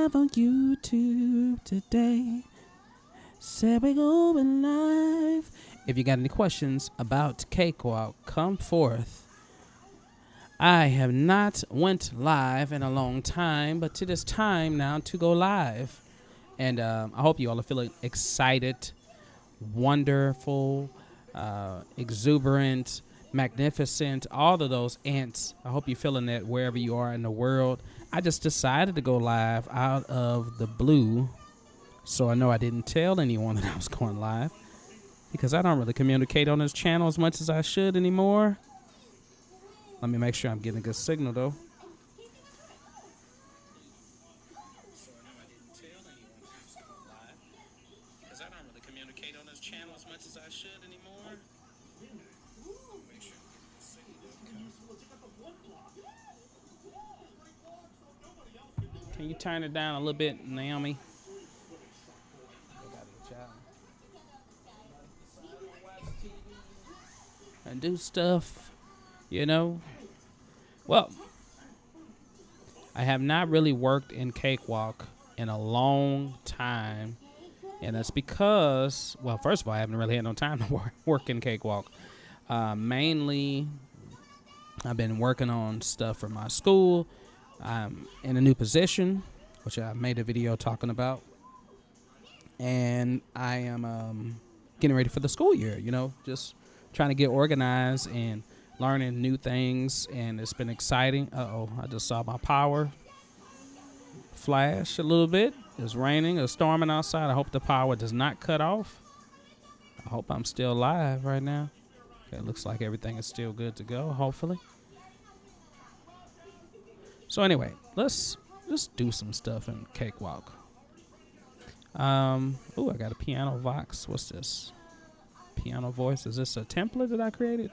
live on YouTube today. Said we going live. If you got any questions about Cakewalk, come forth. I have not went live in a long time, but it is time now to go live. And I hope you all are feeling excited, wonderful, exuberant, magnificent, all of those ants. I hope you're feeling that wherever you are in the world. I just decided to go live out of the blue, so I know I didn't tell anyone that I was going live, because I don't really communicate on this channel as much as I should anymore. Let me make sure I'm getting a good signal, though. Can you turn it down a little bit, Naomi? And do stuff, you know. Well, I have not really worked in Cakewalk in a long time, and that's because, well, first of all, I haven't really had no time to work in Cakewalk. Mainly, I've been working on stuff for my school. I'm in a new position, which I made a video talking about, and I am getting ready for the school year, you know, just trying to get organized and learning new things, and it's been exciting. Uh-oh, I just saw my power flash a little bit. It's raining or storming outside. I hope the power does not cut off. I hope I'm still live right now. Okay, it looks like everything is still good to go, hopefully. So anyway, let's just do some stuff in Cakewalk. Oh, I got a piano vox. What's this? Piano voice. Is this a template that I created?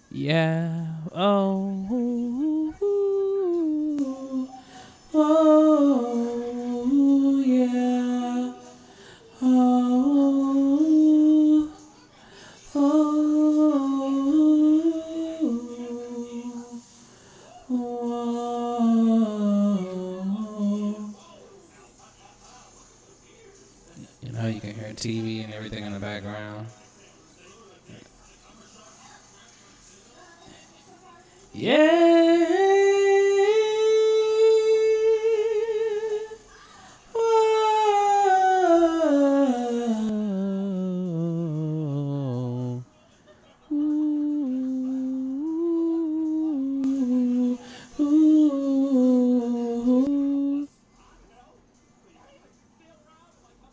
Yeah. Oh. Oh. Yeah. Oh. You know, you can hear TV and everything in the background. Yeah. Whoa. Ooh. Ooh.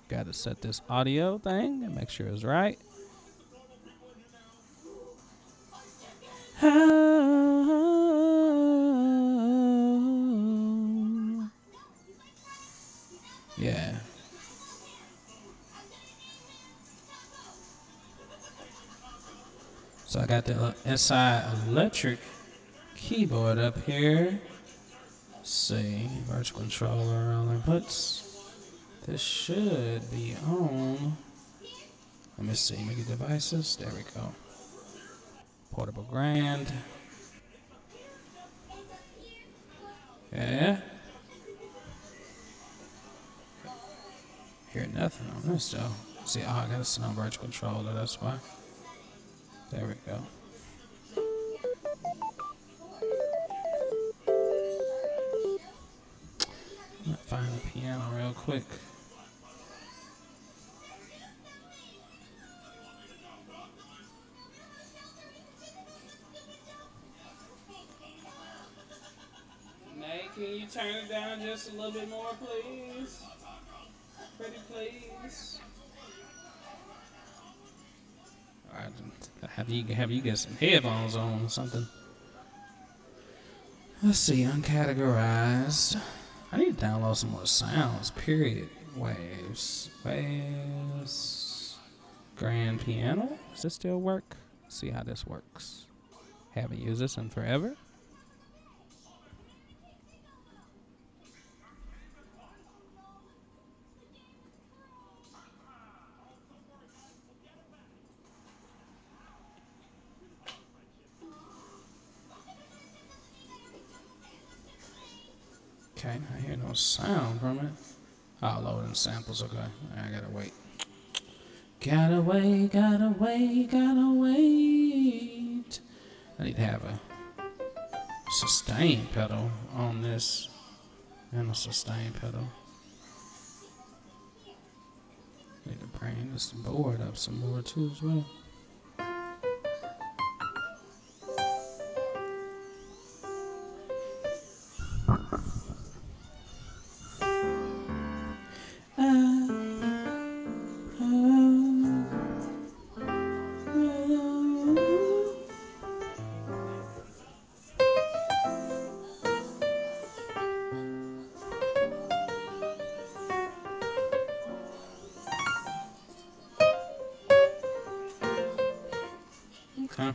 Got to set this audio thing and make sure it's right. Yeah. So I got the SI electric keyboard up here. Let's see, virtual controller, all inputs. This should be on. Let me see, make devices. There we go. Portable grand. Yeah. Hear nothing on this though. See, oh, I got a sound virtual controller, that's why. There we go. I'm gonna find the piano real quick. Nate, can you turn it down just a little bit more, please? Pretty please. Alright, have you get some headphones on or something. Let's see, uncategorized. I need to download some more sounds, period. Waves. Grand piano. Does this still work? Let's see how this works. Haven't used this in forever. Okay, I hear no sound from it. Oh, loading samples. Okay, I gotta wait. Gotta wait, gotta wait, gotta wait. I need to have a sustain pedal on this and a sustain pedal. Need to bring this board up some more too as well. Okay.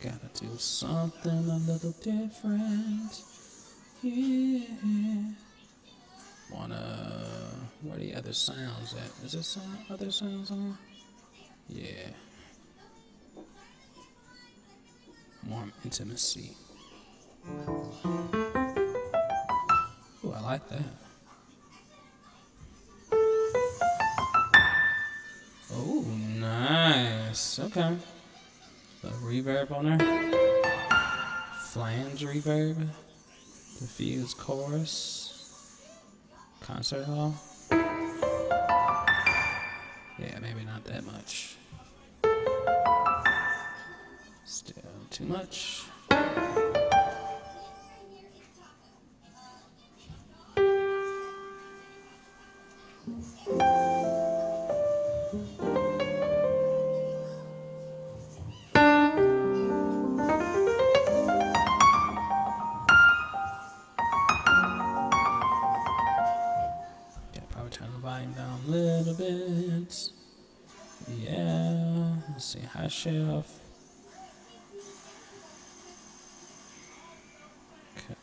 Gotta do something a little different. Yeah. Where are the other sounds at? Is there some other sounds on? Yeah. More intimacy. Ooh, I like that. Oh, nice. Okay. The reverb on there. Flange reverb. Diffuse chorus. Concert hall. Yeah, maybe not that much. Still too much. Turn the volume down a little bit. Yeah. Let's see. High shelf. Okay.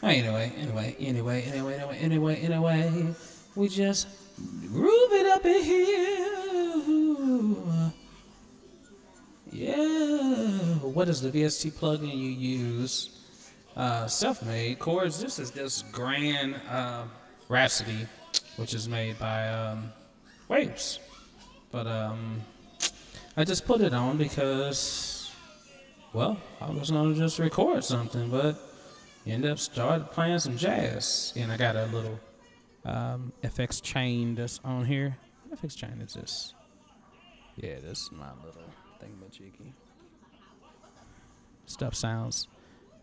Anyway, we just groove it up in here. Yeah. What is the VST plugin you use? Self-made chords. This is just Grand Rhapsody, which is made by Waves. But I just put it on because, well, I was gonna just record something, but ended up started playing some jazz, and I got a little FX chain that's on here. What FX chain is this? Yeah, this is my little thingamajiggy.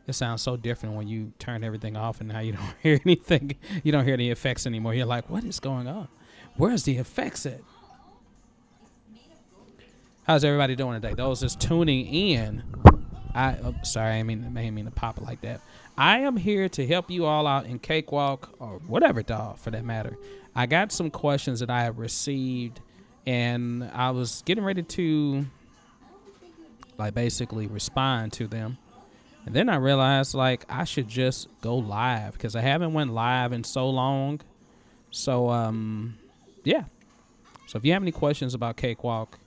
It sounds so different when you turn everything off and now you don't hear anything. You don't hear the effects anymore. You're like, what is going on? Where's the effects at? How's everybody doing today? Those just tuning in. Sorry, I didn't mean to pop it like that. I am here to help you all out in Cakewalk or whatever DAW for that matter. I got some questions that I have received, and I was getting ready to basically respond to them. And then I realized I should just go live because I haven't went live in so long. So yeah. So if you have any questions about Cakewalk,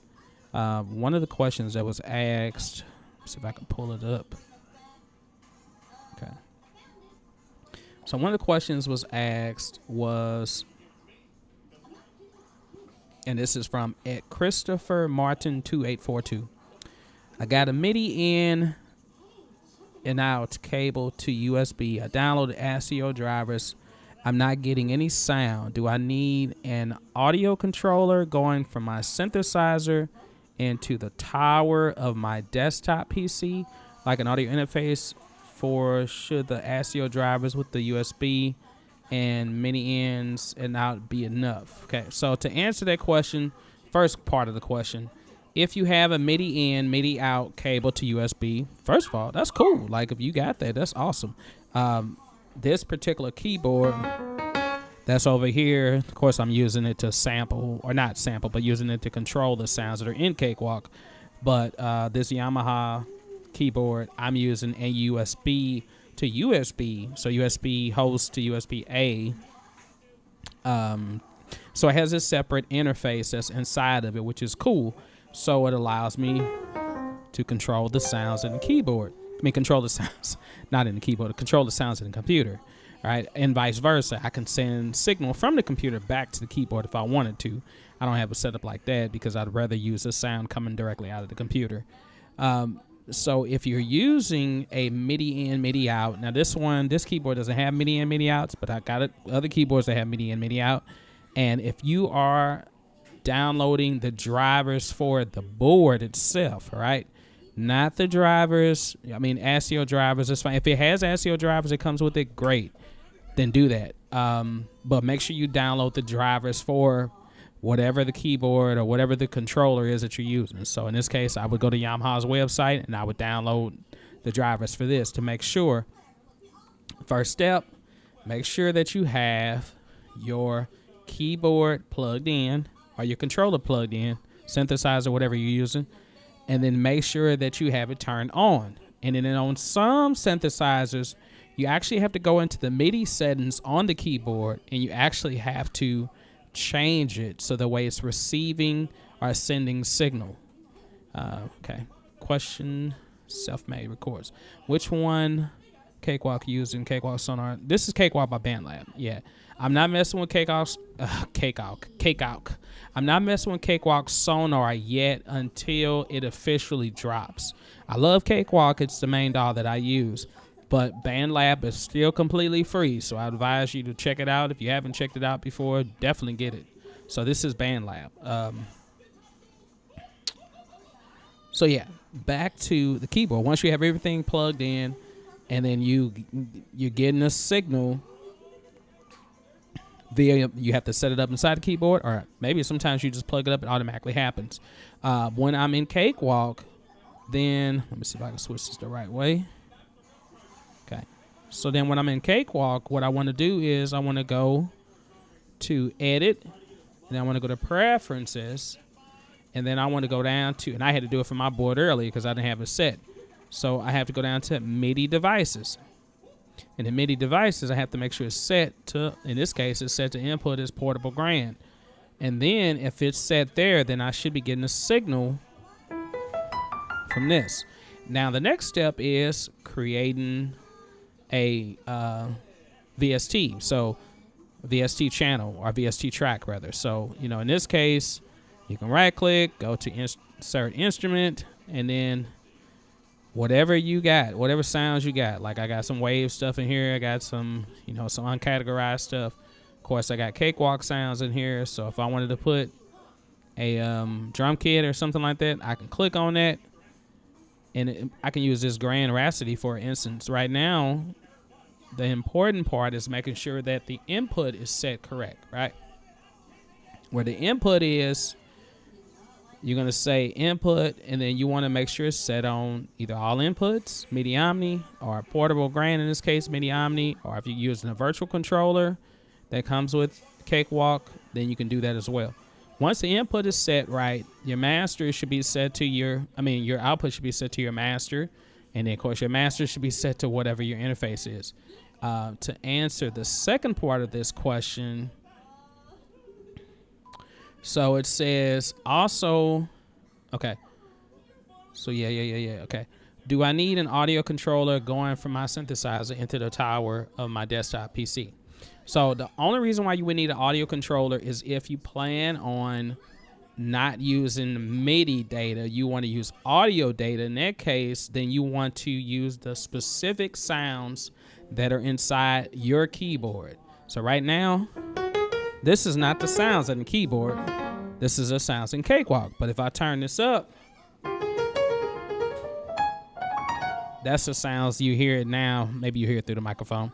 one of the questions that was asked, let's see if I can pull it up. Okay. So one of the questions was asked was, and this is from at Christopher Martin 2842. I got a MIDI in and out cable to USB. I downloaded ASIO drivers. I'm not getting any sound. Do I need an audio controller going from my synthesizer into the tower of my desktop PC, like an audio interface, for should the ASIO drivers with the USB and MIDI ins and out be enough? Okay, so to answer that question, first part of the question, if you have a MIDI in, MIDI out cable to USB, first of all, that's cool. If you got that, that's awesome. This particular keyboard that's over here, of course, I'm using it to sample, or not sample, but using it to control the sounds that are in Cakewalk. But this Yamaha keyboard, I'm using a USB to USB, so USB host to USB-A. So it has a separate interface that's inside of it, which is cool. So it allows me to control the sounds in the keyboard. Control the sounds, not in the keyboard, control the sounds in the computer, right? And vice versa. I can send signal from the computer back to the keyboard if I wanted to. I don't have a setup like that because I'd rather use the sound coming directly out of the computer. So if you're using a MIDI in, MIDI out, now this keyboard doesn't have MIDI in, MIDI outs, but I got other keyboards that have MIDI in, MIDI out. And if you are downloading the drivers for the board itself, right? Not the drivers. ASIO drivers is fine. If it has ASIO drivers, it comes with it, great. Then do that. But make sure you download the drivers for whatever the keyboard or whatever the controller is that you're using. So in this case, I would go to Yamaha's website and I would download the drivers for this to make sure. First step, make sure that you have your keyboard plugged in or your controller plugged in, synthesizer, whatever you're using, and then make sure that you have it turned on. And then on some synthesizers, you actually have to go into the MIDI settings on the keyboard, and you actually have to change it so the way it's receiving or sending signal. Okay. Question, self-made records. Which one Cakewalk using Cakewalk Sonar? This is Cakewalk by Bandlab. Yeah. I'm not messing with Cakewalk. I'm not messing with Cakewalk Sonar yet until it officially drops. I love Cakewalk. It's the main DAW that I use. But Bandlab is still completely free, so I advise you to check it out. If you haven't checked it out before, definitely get it. So this is Bandlab. So yeah, back to the keyboard. Once you have everything plugged in, and then you're getting a signal via, you have to set it up inside the keyboard, or maybe sometimes you just plug it up, it automatically happens. When I'm in Cakewalk, then let me see if I can switch this the right way. Okay, so then when I'm in Cakewalk, what I want to do is I want to go to Edit, and I want to go to Preferences, and then I want to go down to, and I had to do it for my board earlier because I didn't have it set. So I have to go down to MIDI Devices. And the MIDI devices, I have to make sure it's set to, in this case, it's set to input as portable grand. And then if it's set there, then I should be getting a signal from this. Now the next step is creating a VST. So VST channel, or VST track rather. So, you know, in this case, you can right click, go to insert instrument, and then whatever you got, whatever sounds you got. Like I got some wave stuff in here. I got some, you know, some uncategorized stuff. Of course, I got Cakewalk sounds in here. So if I wanted to put a drum kit or something like that, I can click on that. And I can use this Grand Rhapsody, for instance. Right now, the important part is making sure that the input is set correct, right? Where the input is, you're going to say input, and then you want to make sure it's set on either all inputs, MIDI Omni, or portable grand in this case, MIDI Omni, or if you're using a virtual controller that comes with Cakewalk, then you can do that as well. Once the input is set right, your master should be set to your output should be set to your master, and then of course your master should be set to whatever your interface is. To answer the second part of this question, so it says also, okay. So yeah. Okay. Do I need an audio controller going from my synthesizer into the tower of my desktop PC? So the only reason why you would need an audio controller is if you plan on not using MIDI data, you want to use audio data. In that case, then you want to use the specific sounds that are inside your keyboard. So right now, this is not the sounds on the keyboard. This is the sounds in Cakewalk. But if I turn this up, that's the sounds you hear it now. Maybe you hear it through the microphone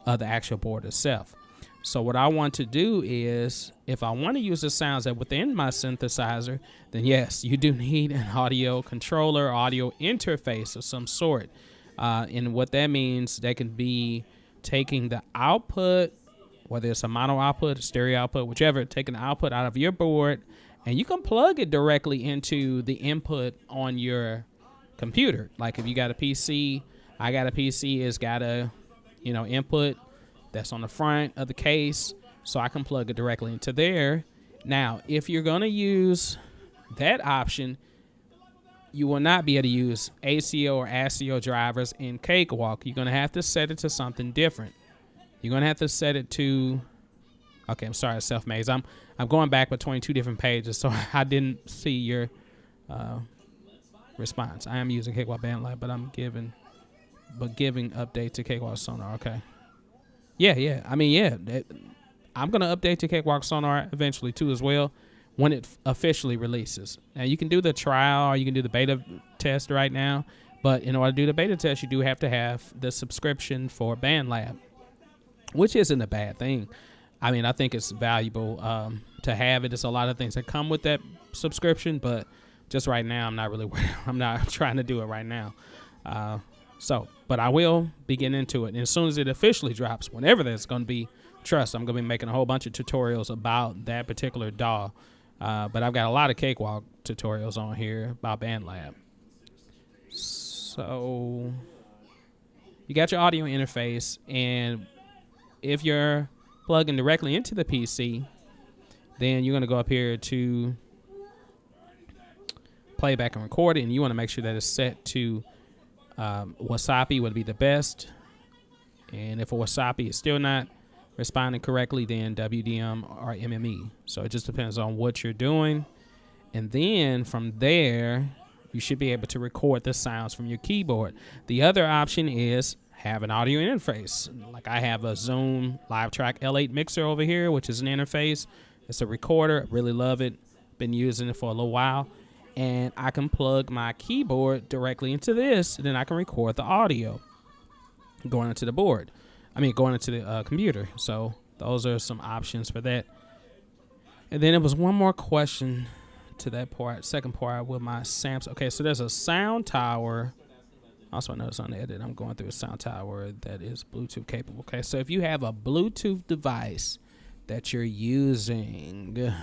of the actual board itself. So what I want to do is, if I want to use the sounds that within my synthesizer, then yes, you do need an audio controller, audio interface of some sort. And what that means, that can be taking the output, whether it's a mono output, a stereo output, whichever, taking the output out of your board, and you can plug it directly into the input on your computer. Like if you got a PC, I got a PC, it's got a, you know, input that's on the front of the case, so I can plug it directly into there. Now, if you're going to use that option, you will not be able to use ACO or ASIO drivers in Cakewalk. You're going to have to set it to something different. You're going to have to set it to, okay, I'm sorry, self-maze. I'm going back between two different pages, so I didn't see your response. I am using Cakewalk Bandlab, but I'm giving update to Cakewalk Sonar. Okay. Yeah. I mean, yeah. I'm going to update to Cakewalk Sonar eventually, too, as well, when it officially releases. Now, you can do the trial or you can do the beta test right now, but in order to do the beta test, you do have to have the subscription for Bandlab, which isn't a bad thing. I mean, I think it's valuable to have it. There's a lot of things that come with that subscription, but just right now, I'm not trying to do it right now. But I will be getting into it. And as soon as it officially drops, whenever that's going to be, trust, I'm going to be making a whole bunch of tutorials about that particular DAW. But I've got a lot of Cakewalk tutorials on here about Bandlab. So you got your audio interface, and if you're plugging directly into the PC, then you're going to go up here to playback and record it, and you want to make sure that it's set to Wasapi would be the best. And if a Wasapi is still not responding correctly, then WDM or MME. So it just depends on what you're doing. And then from there, you should be able to record the sounds from your keyboard. The other option is have an audio interface. Like I have a Zoom Live Track L8 mixer over here, which is an interface. It's a recorder. I really love it. Been using it for a little while. And I can plug my keyboard directly into this, and then I can record the audio going into the board. Going into the computer. So those are some options for that. And then there was one more question to that part, second part with my samps. Okay, so there's a sound tower. Also, I notice on the edit, I'm going through a sound tower that is Bluetooth capable. Okay, so if you have a Bluetooth device that you're using,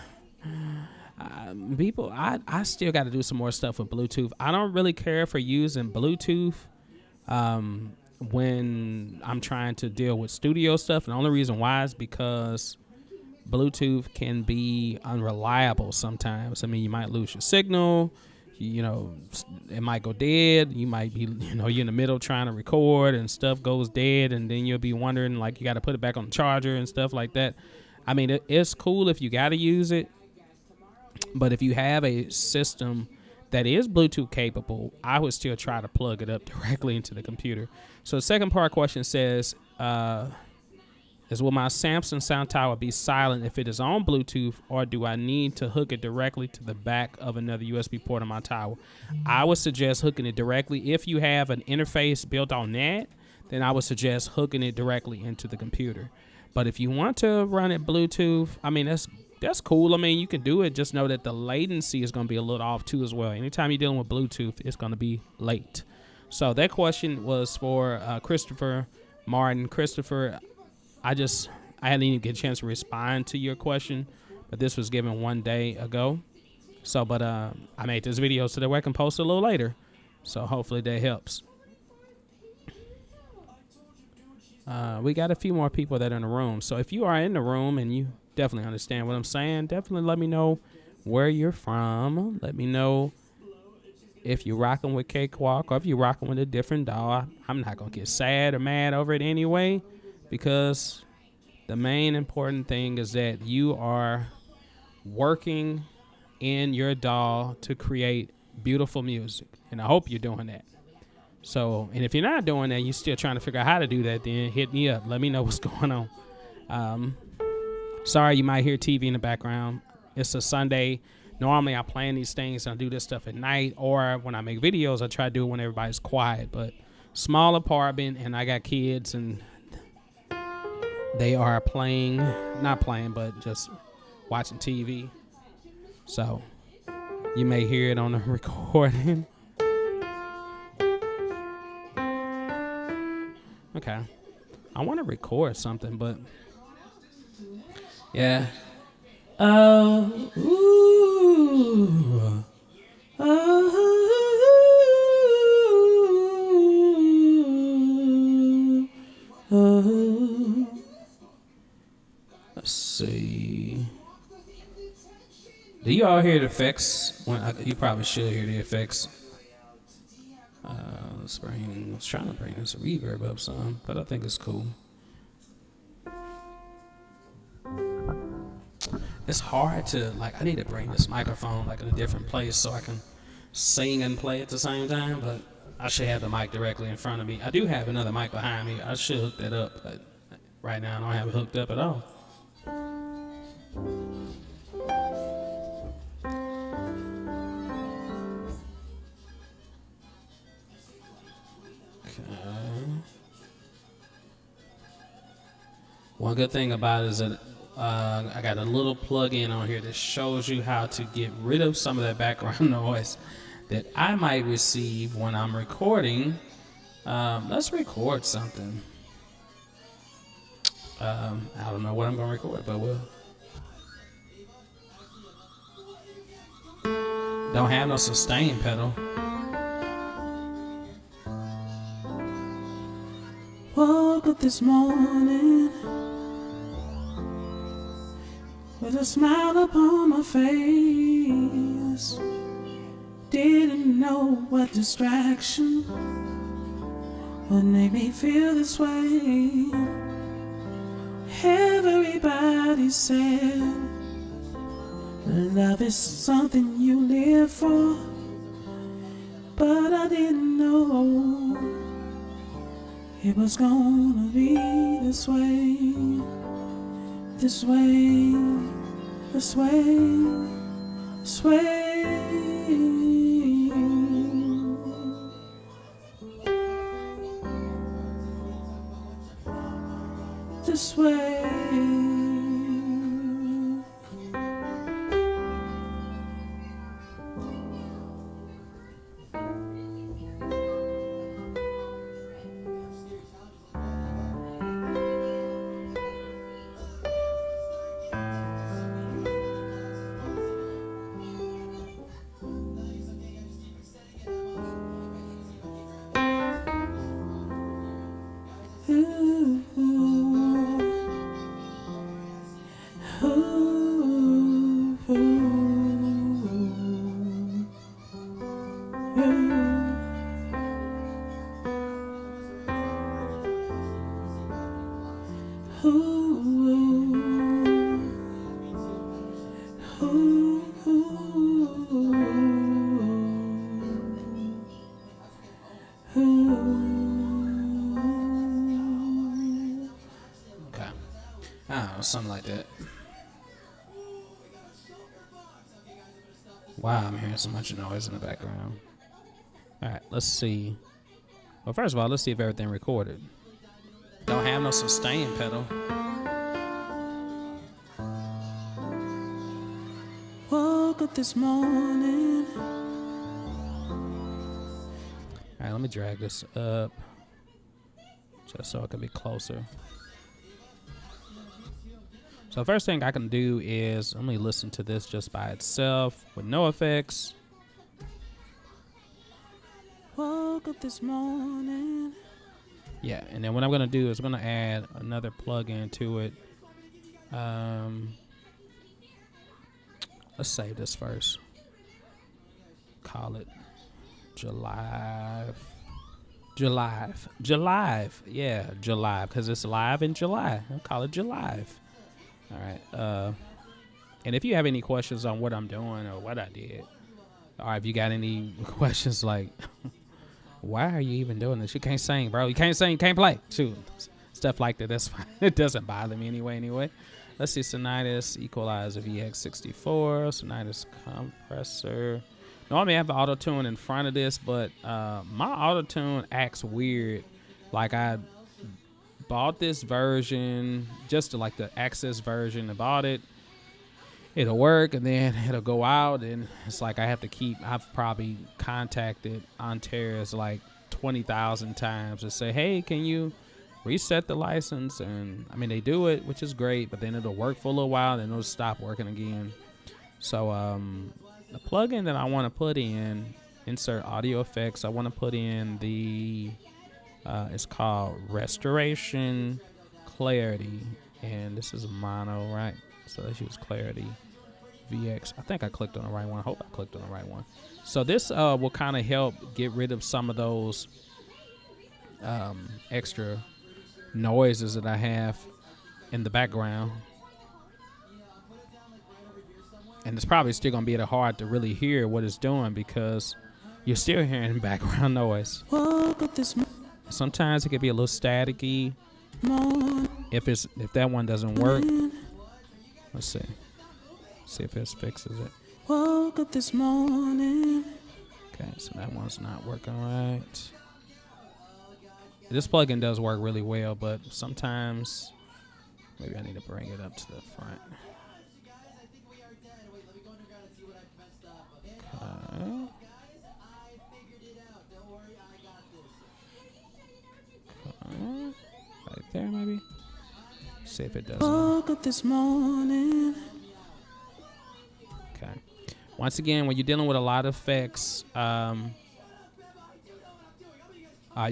people, I still got to do some more stuff with Bluetooth. I don't really care for using Bluetooth when I'm trying to deal with studio stuff. And the only reason why is because Bluetooth can be unreliable sometimes. I mean, you might lose your signal. You know, it might go dead. You might be, you're in the middle trying to record and stuff goes dead, and then you'll be wondering, like, you got to put it back on the charger and stuff like that. I mean, it's cool if you got to use it, but if you have a system that is Bluetooth capable, I would still try to plug it up directly into the computer. So the second part question says, will my Samsung sound tower be silent if it is on Bluetooth, or do I need to hook it directly to the back of another USB port on my tower? I would suggest hooking it directly. If you have an interface built on that, then I would suggest hooking it directly into the computer. But if you want to run it Bluetooth, I mean, that's cool. I mean, you can do it. Just know that the latency is going to be a little off too as well. Anytime you're dealing with Bluetooth, it's going to be late. So that question was for Christopher Martin. Christopher, I hadn't even get a chance to respond to your question, but this was given 1 day ago. So, but I made this video so that way I can post it a little later. So hopefully that helps. We got a few more people that are in the room. So if you are in the room and you definitely understand what I'm saying, definitely let me know where you're from. Let me know if you're rocking with Cakewalk or if you're rocking with a different DAW. I'm not going to get sad or mad over it anyway, because the main important thing is that you are working in your DAW to create beautiful music. And I hope you're doing that. So, and if you're not doing that, you're still trying to figure out how to do that, then hit me up. Let me know what's going on. Sorry, you might hear TV in the background. It's a Sunday. Normally I plan these things and I do this stuff at night, or when I make videos, I try to do it when everybody's quiet. But small apartment, and I got kids, and they are not playing, but just watching TV. So you may hear it on the recording. Okay. I want to record something, but yeah. Let's see. Do you all hear the effects? You probably should hear the effects. I was trying to bring this reverb up some, but I think it's cool. It's hard to, I need to bring this microphone in a different place so I can sing and play at the same time, but I should have the mic directly in front of me. I do have another mic behind me. I should hook that up, but right now I don't have it hooked up at all. One good thing about it is that I got a little plug-in on here that shows you how to get rid of some of that background noise that I might receive when I'm recording. Let's record something. I don't know what I'm going to record, but we'll. Don't have no sustain pedal. Woke up this morning with a smile upon my face. Didn't know what distraction would make me feel this way. Everybody said love is something you live for, but I didn't know it was gonna be this way, this way, this way, this way. This way. Okay. I don't know, something like that. Wow, I'm hearing so much noise in the background. All right, let's see. Well, first of all, let's see if everything recorded. Don't have no sustain pedal. Woke up this morning. All right, let me drag this up just so it can be closer. So first thing I can do is let me listen to this just by itself with no effects. Woke up this morning. Yeah, and then what I'm gonna do is I'm gonna add another plugin to it. Let's save this first. Call it July. Yeah, July, because it's live in July. I'll call it July. All right. And if you have any questions on what I'm doing or what I did, or if you got any questions like, why are you even doing this? You can't sing, bro. You can't sing, you can't play. Shoot. Stuff like that, that's fine. It doesn't bother me anyway. Let's see, Sonitis Equalizer VX64, Sonitis Compressor. Normally I have the auto-tune in front of this, but my auto-tune acts weird. Like I bought this version, just to like the access version. I bought it. It'll work, and then it'll go out, and it's like I have to keep. I've probably contacted Ontaris like 20,000 times to say, hey, can you reset the license? And I mean, they do it, which is great, but then it'll work for a little while, then it'll stop working again. So the plugin that I want to put in, insert audio effects, I want to put in the, it's called Restoration Clarity, and this is mono, right? So let's use Clarity VX. I think I clicked on the right one. I hope I clicked on the right one. So this will kind of help get rid of some of those extra noises that I have in the background. And it's probably still going to be a little hard to really hear what it's doing because you're still hearing background noise. Sometimes it could be a little staticky. If that one doesn't work, let's see. See if this fixes it. Woke up this morning. Okay, so that one's not working right. This plugin does work really well, but sometimes maybe I need to bring it up to the front. Okay. Okay. Right there, maybe. See if it does. Woke up this morning. Okay. Once again, when you're dealing with a lot of effects, you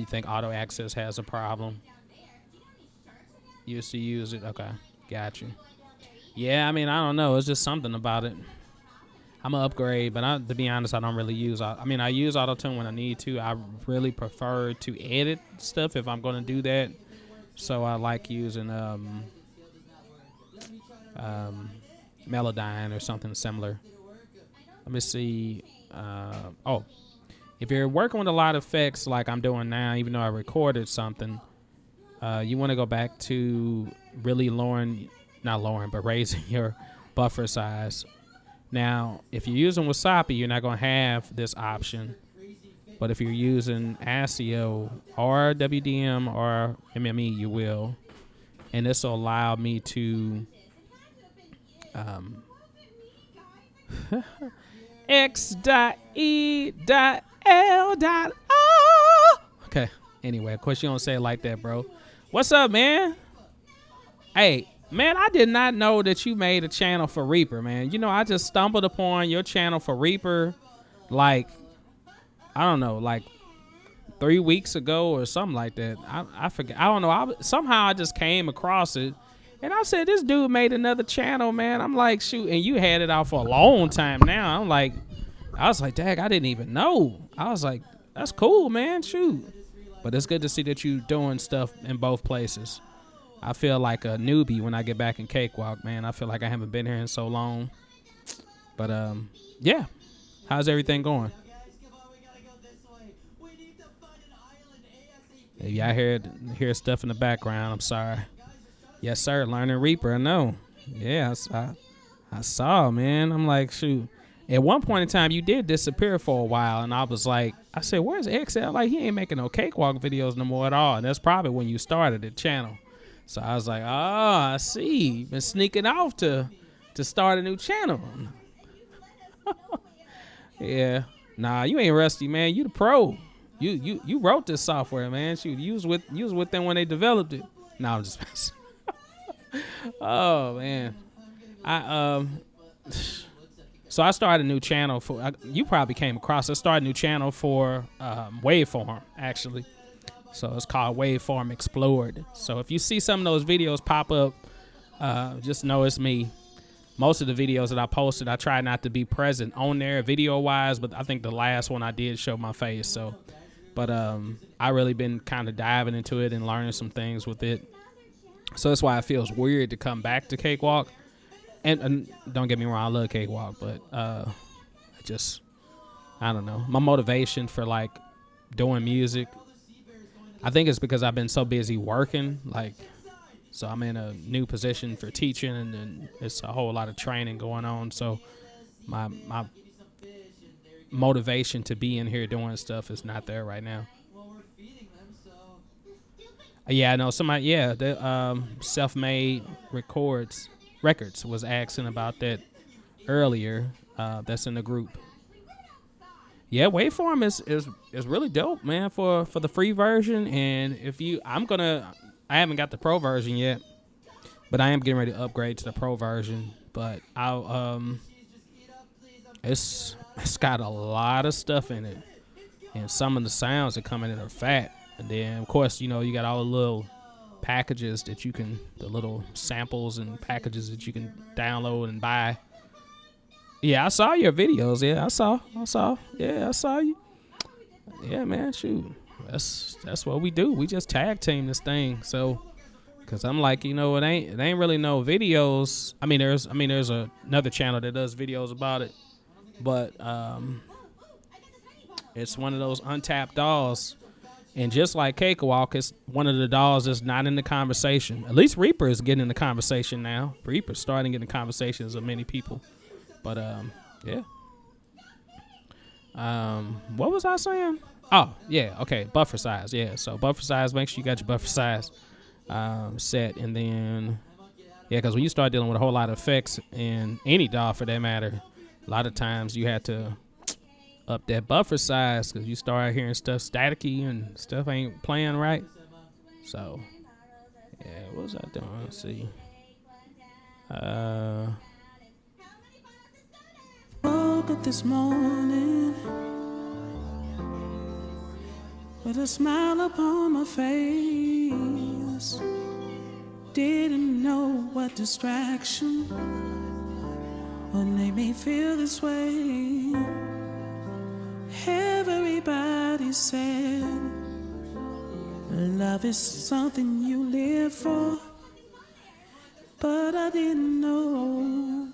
think auto access has a problem. Used to use it. Okay, got you. Yeah, I mean, I don't know. It's just something about it. I'm gonna upgrade, but to be honest, I don't really use. I mean, I use auto-tune when I need to. I really prefer to edit stuff if I'm gonna do that. So I like using Melodyne or something similar. Let me see. If you're working with a lot of effects like I'm doing now, even though I recorded something, you want to go back to really raising your buffer size. Now, if you're using Wasapi, you're not going to have this option. But if you're using ASIO or WDM or MME, you will. And this will allow me to X.E.L.O. Okay. Anyway, of course you don't say it like that, bro. What's up, man? Hey, man, I did not know that you made a channel for Reaper, man. You know, I just stumbled upon your channel for Reaper, like, I don't know, like 3 weeks ago or something like that. I forget. I don't know. Somehow I just came across it. And I said, this dude made another channel, man. I'm like, shoot. And you had it out for a long time now. I was like, dang, I didn't even know. I was like, that's cool, man. Shoot. But it's good to see that you doing stuff in both places. I feel like a newbie when I get back in Cakewalk, man. I feel like I haven't been here in so long. But yeah, how's everything going? If y'all hear stuff in the background, I'm sorry. Yes, sir. Learning Reaper, I know. Yeah, I saw, man. I'm like, shoot. At one point in time, you did disappear for a while, and I was like, I said, where's XL? Like, he ain't making no Cakewalk videos no more at all. And that's probably when you started the channel. So I was like, oh, I see. Been sneaking off to start a new channel. Yeah. Nah, you ain't rusty, man. You the pro. You wrote this software, man. Shoot, you was with them when they developed it. Nah, I'm just messing. Oh man. So I started a new channel for, you probably came across, I started a new channel for Waveform, actually. So it's called Waveform Explored. So if you see some of those videos pop up, just know it's me. Most of the videos that I posted, I try not to be present on there video-wise, but I think the last one I did show my face. So, but I really been kind of diving into it and learning some things with it. So that's why it feels weird to come back to Cakewalk. And don't get me wrong, I love Cakewalk, but I don't know. My motivation for like doing music, I think it's because I've been so busy working. Like, so I'm in a new position for teaching, and then it's a whole lot of training going on. So my motivation to be in here doing stuff is not there right now. Yeah, I know somebody. Yeah, the Self-Made Records was asking about that earlier. That's in the group. Yeah, Waveform is really dope, man, for the free version. And if you, I haven't got the pro version yet, but I am getting ready to upgrade to the pro version. But it's got a lot of stuff in it, and some of the sounds that come in it are fat. And then of course, you know, you got all the little packages that you can, the little samples and packages that you can download and buy. Yeah, I saw your videos. Yeah, I saw. Yeah, I saw you. Yeah, man, shoot. That's what we do. We just tag team this thing. So, cause I'm like, you know, it ain't really no videos. I mean, there's another channel that does videos about it, but it's one of those untapped dolls. And just like Cakewalk, it's one of the dolls that's not in the conversation. At least Reaper is getting in the conversation now. Reaper's starting to get in conversations with many people. But yeah. What was I saying? Oh, yeah, okay, buffer size. Yeah, so buffer size, make sure you got your buffer size set. And then, yeah, because when you start dealing with a whole lot of effects in any DAW for that matter, a lot of times you have to up that buffer size because you start hearing stuff staticky and stuff ain't playing right. So, yeah, what was I doing? Let's see. Woke up this morning with a smile upon my face. Didn't know what distraction would make me feel this way. Everybody said love is something you live for, but I didn't know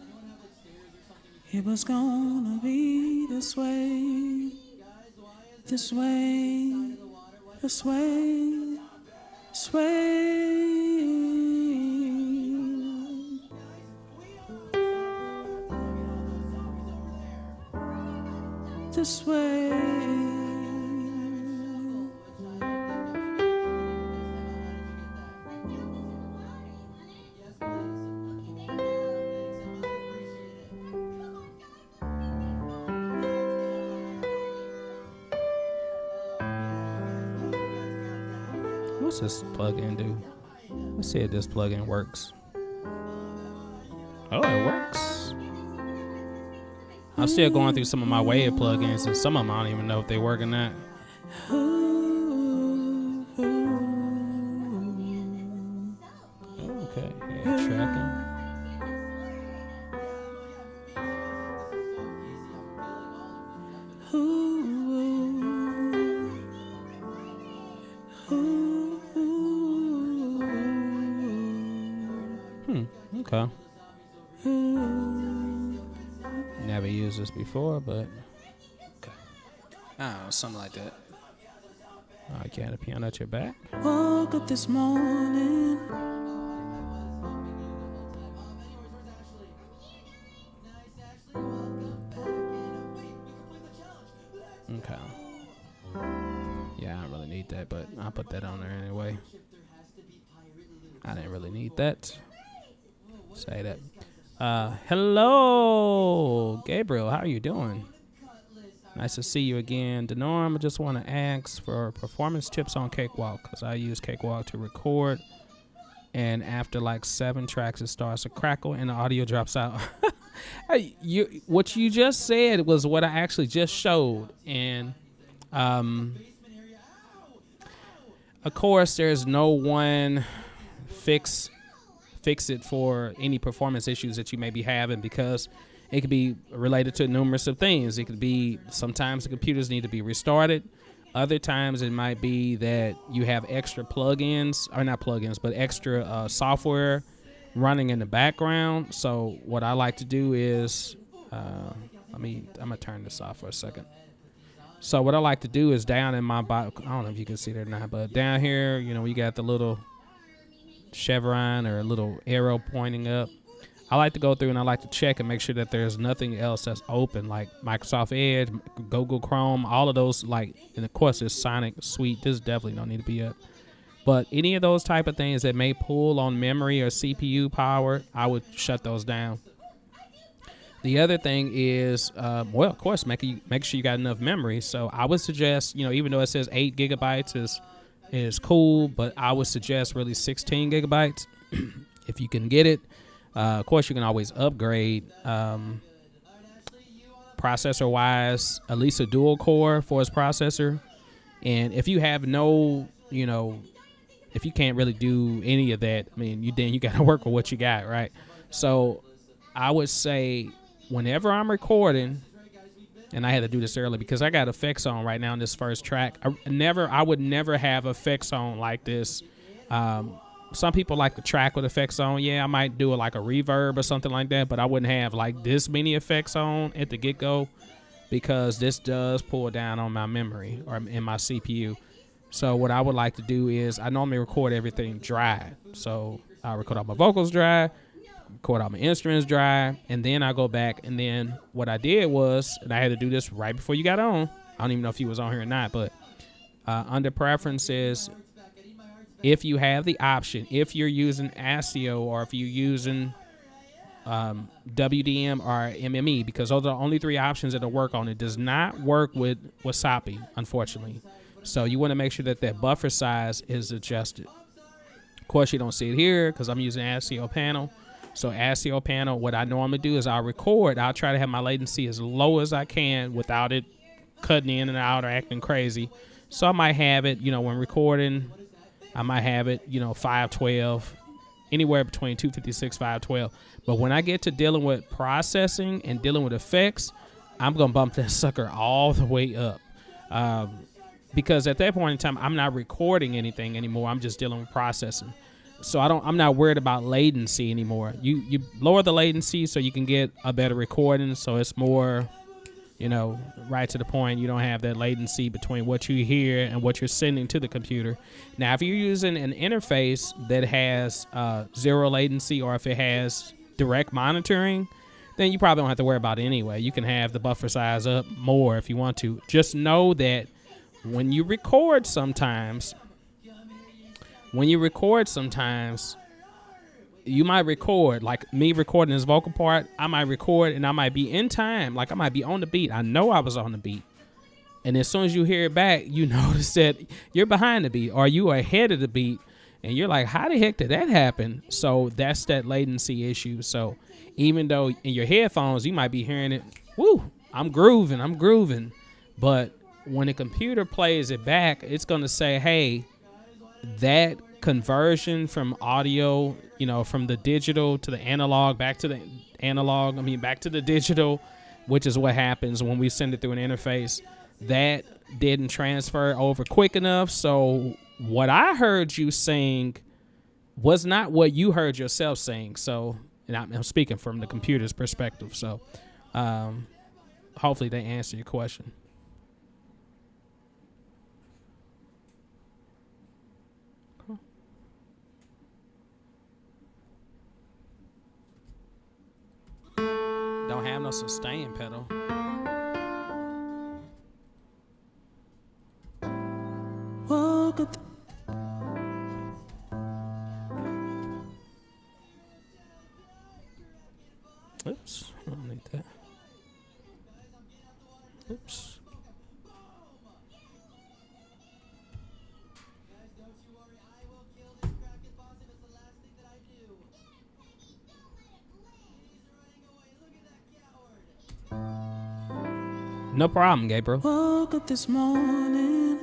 it was gonna be this way, this way, this way, this way. This way. What's this plugin do? Let's see if this plugin works. Oh, it works. I'm still going through some of my Wave plugins, and some of them I don't even know if they work or not. Okay, yeah, tracking. Okay. Never used this before, but okay. I don't know, something like that. Oh, you got a piano at your back. Woke up this morning. Okay. Yeah, I don't really need that, but I'll put that on there anyway. I didn't really need that. Say that. Hello, Gabriel. How are you doing? Nice to see you again. Denorm, I just want to ask for performance tips on Cakewalk, because I use Cakewalk to record, and after like 7 tracks, it starts to crackle and the audio drops out. What you just said was what I actually just showed, and of course, there's no one fix it for any performance issues that you may be having, because it could be related to numerous of things. It could be sometimes the computers need to be restarted. Other times it might be that you have extra plugins, or not plugins, but extra software running in the background. So what I like to do is, I'm gonna turn this off for a second. So what I like to do is down in my I don't know if you can see that or not, but down here, you know, you got the little chevron or a little arrow pointing up. I like to go through and I like to check and make sure that there's nothing else that's open, like Microsoft Edge, Google Chrome, all of those, like, and of course there's Sonic Suite. This definitely don't need to be up. But any of those type of things that may pull on memory or CPU power, I would shut those down. The other thing is, well, of course, make sure you got enough memory. So I would suggest, you know, even though it says 8 gigabytes is cool, but I would suggest really 16 gigabytes if you can get it. Of course, you can always upgrade processor-wise, at least a dual core for its processor. And if you have no, you know, if you can't really do any of that, I mean, then you got to work with what you got, right? So I would say whenever I'm recording, and I had to do this early because I got effects on right now in this first track. I would never have effects on like this. Some people like to track with effects on. Yeah, I might do like a reverb or something like that, but I wouldn't have like this many effects on at the get-go, because this does pull down on my memory or in my CPU. So what I would like to do is I normally record everything dry. So I record all my vocals dry, record all my instruments dry, and then I go back, and then what I did was, and I had to do this right before you got on. I don't even know if you was on here or not, but under preferences, if you have the option, if you're using ASIO or if you're using WDM or MME, because those are the only 3 options that'll work on it. Does not work with Wasapi, unfortunately. So you want to make sure that that buffer size is adjusted. Of course, you don't see it here because I'm using ASIO panel. So ASIO panel, what I normally do is I'll try to have my latency as low as I can without it cutting in and out or acting crazy. So I might have it, you know, when recording, I might have it, you know, 512, anywhere between 256, 512. But when I get to dealing with processing and dealing with effects, I'm going to bump that sucker all the way up. Because at that point in time, I'm not recording anything anymore. I'm just dealing with processing. So I'm not worried about latency anymore. You lower the latency so you can get a better recording, so it's more, you know, right to the point. You don't have that latency between what you hear and what you're sending to the computer. Now, if you're using an interface that has 0 latency, or if it has direct monitoring, then you probably don't have to worry about it anyway. You can have the buffer size up more if you want to. Just know that when you record sometimes, you might record, like me recording this vocal part, I might record and I might be in time, like I might be on the beat. I know I was on the beat. And as soon as you hear it back, you notice that you're behind the beat or you are ahead of the beat. And you're like, how the heck did that happen? So that's that latency issue. So even though in your headphones, you might be hearing it, woo, I'm grooving. But when a computer plays it back, it's going to say, hey, that conversion from audio, you know, from the digital to the analog, back to the digital, which is what happens when we send it through an interface, that didn't transfer over quick enough. So what I heard you saying was not what you heard yourself saying. So, and I'm speaking from the computer's perspective. So, hopefully they answer your question. Cool. Don't have no sustain pedal. Oops, I don't need that. Oops. No problem, Gabriel. Woke up this morning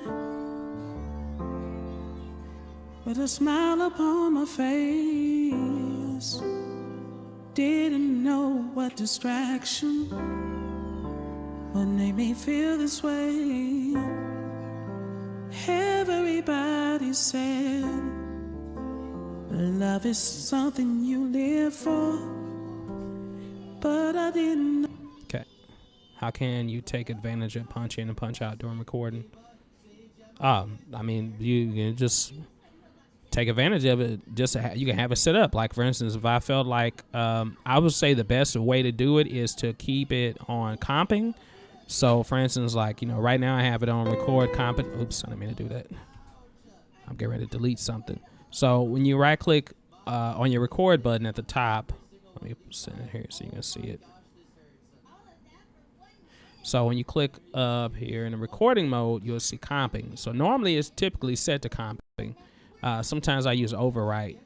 with a smile upon my face. Didn't know what distraction would make me feel this way. Everybody said love is something you live for, but I didn't know. Okay. How can you take advantage of punch in and punch out during recording? I mean, you can just take advantage of it. Just you can have it set up. Like, for instance, if I felt like, I would say the best way to do it is to keep it on comping. So, for instance, like, you know, right now I have it on record comping. Oops, I didn't mean to do that. I'm getting ready to delete something. So when you right click on your record button at the top, let me send it here so you can see it. So when you click up here in the recording mode, you'll see comping. So normally it's typically set to comping. Sometimes I use overwrite,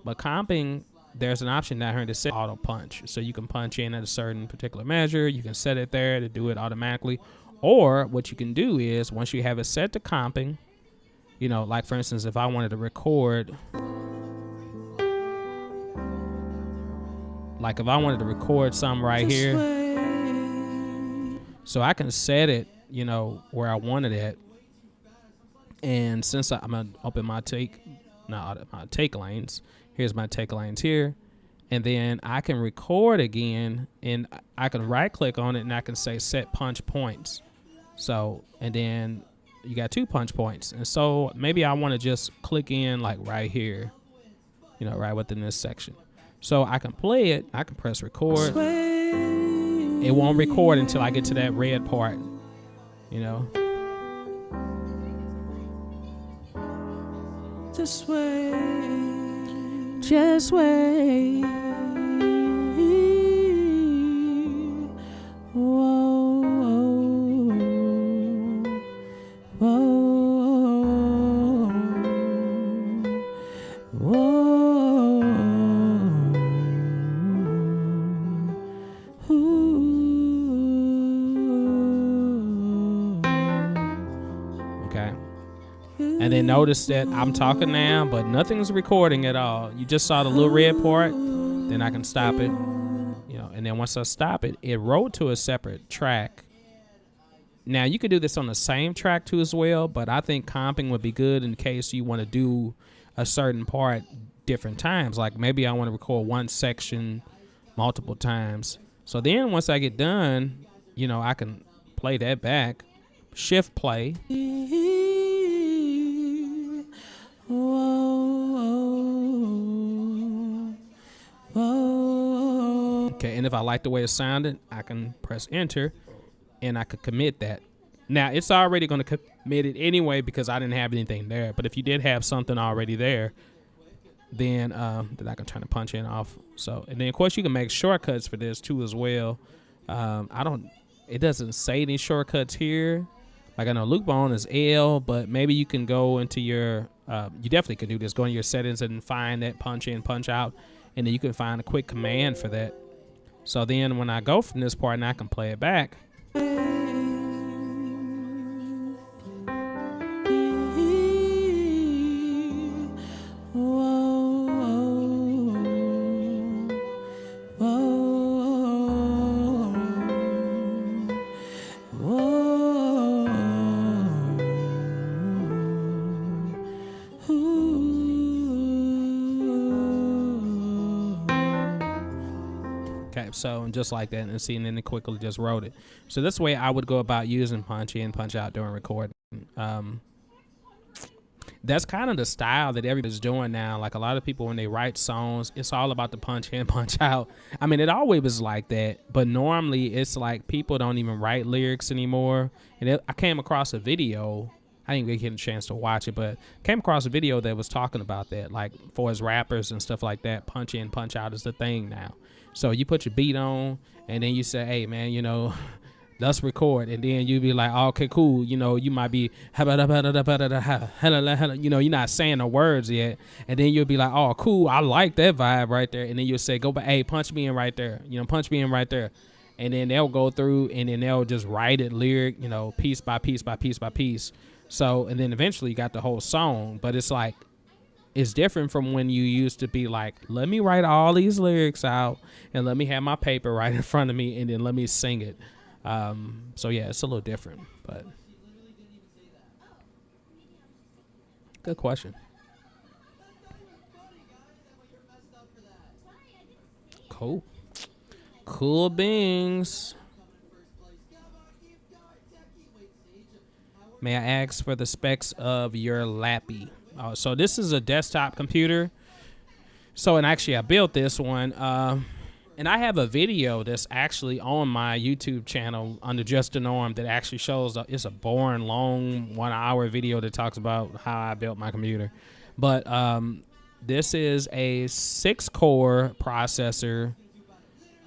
but comping, there's an option down here to set auto punch. So you can punch in at a certain particular measure. You can set it there to do it automatically. Or what you can do is, once you have it set to comping, you know, like for instance, if I wanted to record, like if I wanted to record something right here, so I can set it, you know, where I wanted it. And since I'm gonna open my take lanes, here's my take lanes here, and then I can record again, and I can right click on it and I can say set punch points. So, and then you got 2 punch points, and so maybe I want to just click in like right here, you know, right within this section. So I can play it, I can press record. It won't record until I get to that red part, you know. Just wait, just wait. Whoa, whoa, whoa, Okay. And then notice that I'm talking now, but nothing's recording at all. You just saw the little red part. Then I can stop it, you know. And then once I stop it, it wrote to a separate track. Now you could do this on the same track too as well, but I think comping would be good in case you want to do a certain part different times. Like maybe I want to record one section multiple times. So then once I get done, you know, I can play that back, shift play. Okay, and if I like the way it sounded, I can press enter and I could commit that. Now it's already going to commit it anyway because I didn't have anything there. But if you did have something already there, then I can turn the punch in off. So, and then of course you can make shortcuts for this too as well. It doesn't say any shortcuts here. Like I know loop on is L, but maybe you can go into your, you definitely can do this. Go in your settings and find that punch in, punch out, and then you can find a quick command for that. So then when I go from this part and I can play it back. type. So just like that, and see, and then it quickly just wrote it. So this way I would go about using punch in, punch out during recording. That's kind of the style that everybody's doing now. Like a lot of people, when they write songs, it's all about the punch in, punch out. I mean, it always was like that, but normally it's like people don't even write lyrics anymore. And I came across a video. I didn't really get a chance to watch it, but came across a video that was talking about that, like for his rappers and stuff like that. Punch in, punch out is the thing now. So you put your beat on, and then you say, "Hey, man, you know, let's record," and then you be like, oh, okay, cool. You know, you might be, you know, you're not saying the words yet, and then you'll be like, oh, cool, I like that vibe right there, and then you'll say, go back, hey, punch me in right there, you know, punch me in right there, and then they'll go through, and then they'll just write it lyric, you know, piece by piece by piece by piece. So, and then eventually you got the whole song, but it's like, it's different from when you used to be like, let me write all these lyrics out, and let me have my paper right in front of me, and then let me sing it. So yeah, it's a little different, but good question. Cool beans. May I ask for the specs of your Lappy? So this is a desktop computer. So, and actually I built this one, and I have a video that's actually on my YouTube channel under Just the Norm that actually shows, it's a boring, long 1 hour video that talks about how I built my computer. But this is a 6-core processor.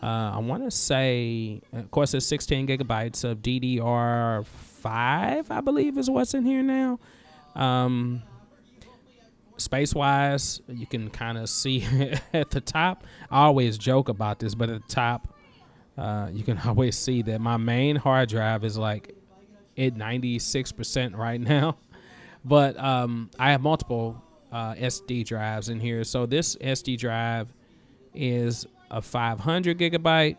I want to say, of course, it's 16 gigabytes of DDR5, I believe is what's in here now. Space-wise, you can kind of see at the top. I always joke about this, but at the top, you can always see that my main hard drive is like at 96% right now. But I have multiple SD drives in here. So this SD drive is a 500 gigabyte,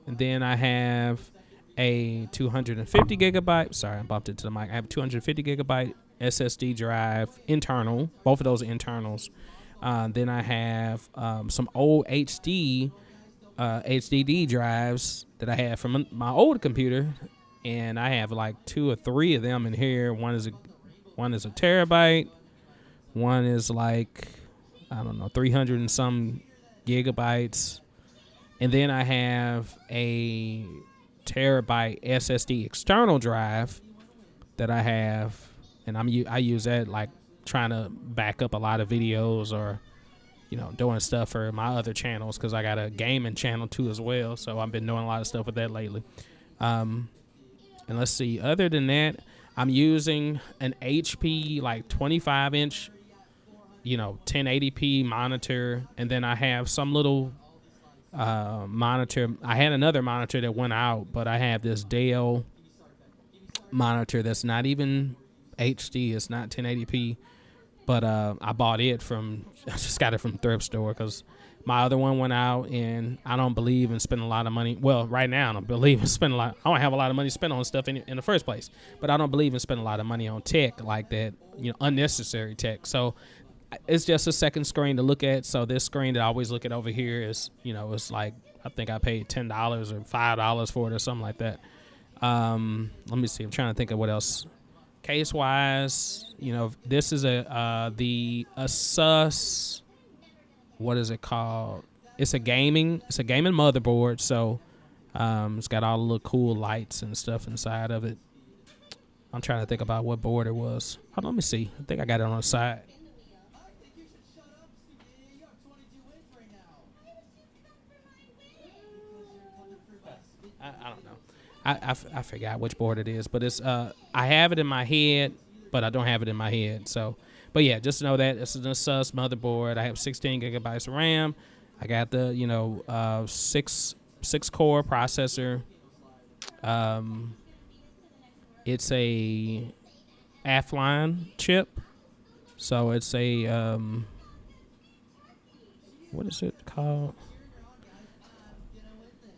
and then I have a 250 gigabyte. Sorry, I bumped it to the mic. I have a 250 gigabyte SSD drive, internal. Both of those are internals. Then I have some old HDD drives that I have from my old computer, and I have like 2 or 3 of them in here. One is a terabyte. One is like, I don't know, 300 and some gigabytes. And then I have a terabyte SSD external drive that I have, and I use that like trying to back up a lot of videos, or you know, doing stuff for my other channels, because I got a gaming channel too as well. So I've been doing a lot of stuff with that lately. And let's see, other than that, I'm using an HP like 25-inch, you know, 1080p monitor, and then I have some little monitor. I had another monitor that went out, but I have this Dell monitor that's not even HD. It's not 1080p, but I bought it from, I just got it from thrift store, because my other one went out, and I don't believe in spending a lot of money. Well, right now I don't believe in spending a lot. I don't have a lot of money to spend on stuff in the first place, but I don't believe in spending a lot of money on tech like that, you know, unnecessary tech. So it's just a second screen to look at. So this screen that I always look at over here is, you know, it's like, I think I paid $10 or $5 for it or something like that. Let me see. I'm trying to think of what else. Case wise, you know, this is the Asus, what is it called? It's a gaming motherboard. So it's got all the little cool lights and stuff inside of it. I'm trying to think about what board it was. Hold on, let me see. I think I got it on the side. I don't know. I forgot which board it is, but it's I have it in my head, but I don't have it in my head. So, but yeah, just know that this is an Asus motherboard. I have 16 gigabytes of RAM. I got the, you know, six core processor. It's a Athlon chip, so it's a what is it called?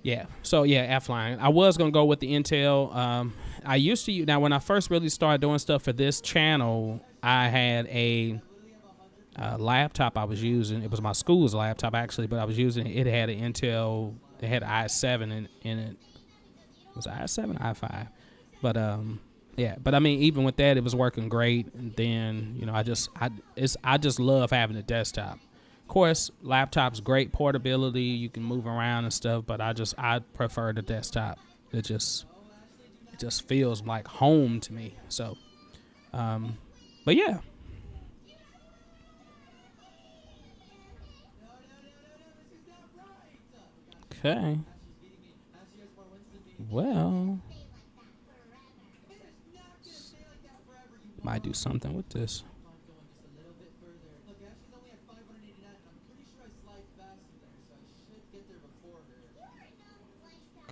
Yeah, so yeah, Athlon. I was gonna go with the Intel. I used to now when I first really started doing stuff for this channel, I had a laptop I was using. It was my school's laptop actually, but I was using it. It had an Intel they had i7 in it. Was it i7, i5? But yeah. But I mean, even with that, it was working great. And then I just love having a desktop. Of course, laptop's great portability. You can move around and stuff. But I prefer the desktop. It just feels like home to me. So, but yeah. Okay. Well, might do something with this.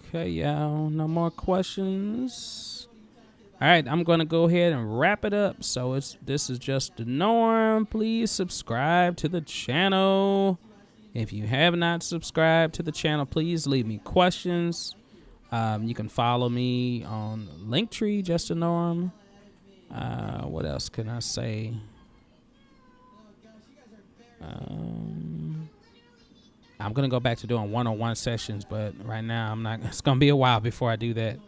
Okay, y'all. No more questions. All right, I'm gonna go ahead and wrap it up. So this is just the norm. Please subscribe to the channel. If you have not subscribed to the channel, please leave me questions. You can follow me on Linktree, just the norm. What else can I say? I'm gonna go back to doing one-on-one sessions, but right now I'm not. It's gonna be a while before I do that.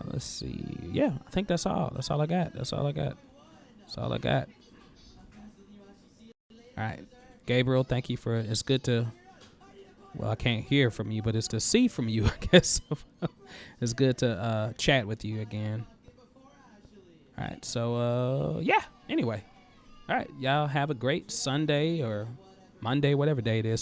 Let's see. Yeah, I think that's all. That's all I got. All right, Gabriel, thank you for. It's good to. Well, I can't hear from you, but it's to see from you, I guess. It's good to chat with you again. All right, so yeah. Anyway, all right, y'all have a great Sunday or Monday, whatever day it is.